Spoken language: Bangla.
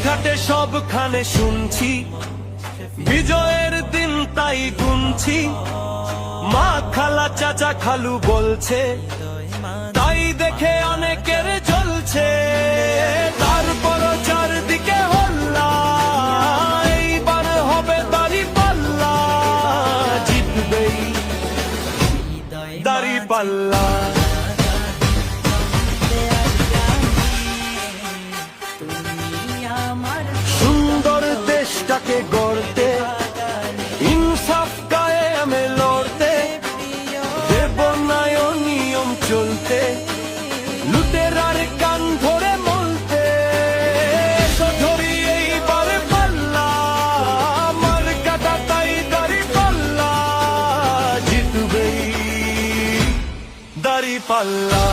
ঘাটে সবখানে শুনছি বিজয়ের দিন তাই গুনছি। মা খালা চাচা খালু বলছে তাই দেখে অনেকের জ্বলছে। তারপর চারদিকে হল্লা, এইবার হবে দাঁড়িপাল্লা, জিতবেই দাঁড়িপাল্লা। সুন্দর দেশটাকে গড়তে ইনসাফ কায়েমে লড়তে দেব না নিয়ম চলতে, লুটেরার কান ধরে মলতে। ধরি এইবার পাল্লা, আমার কাটা তাই দাঁড়িপাল্লা, জিতবেই দাঁড়িপাল্লা।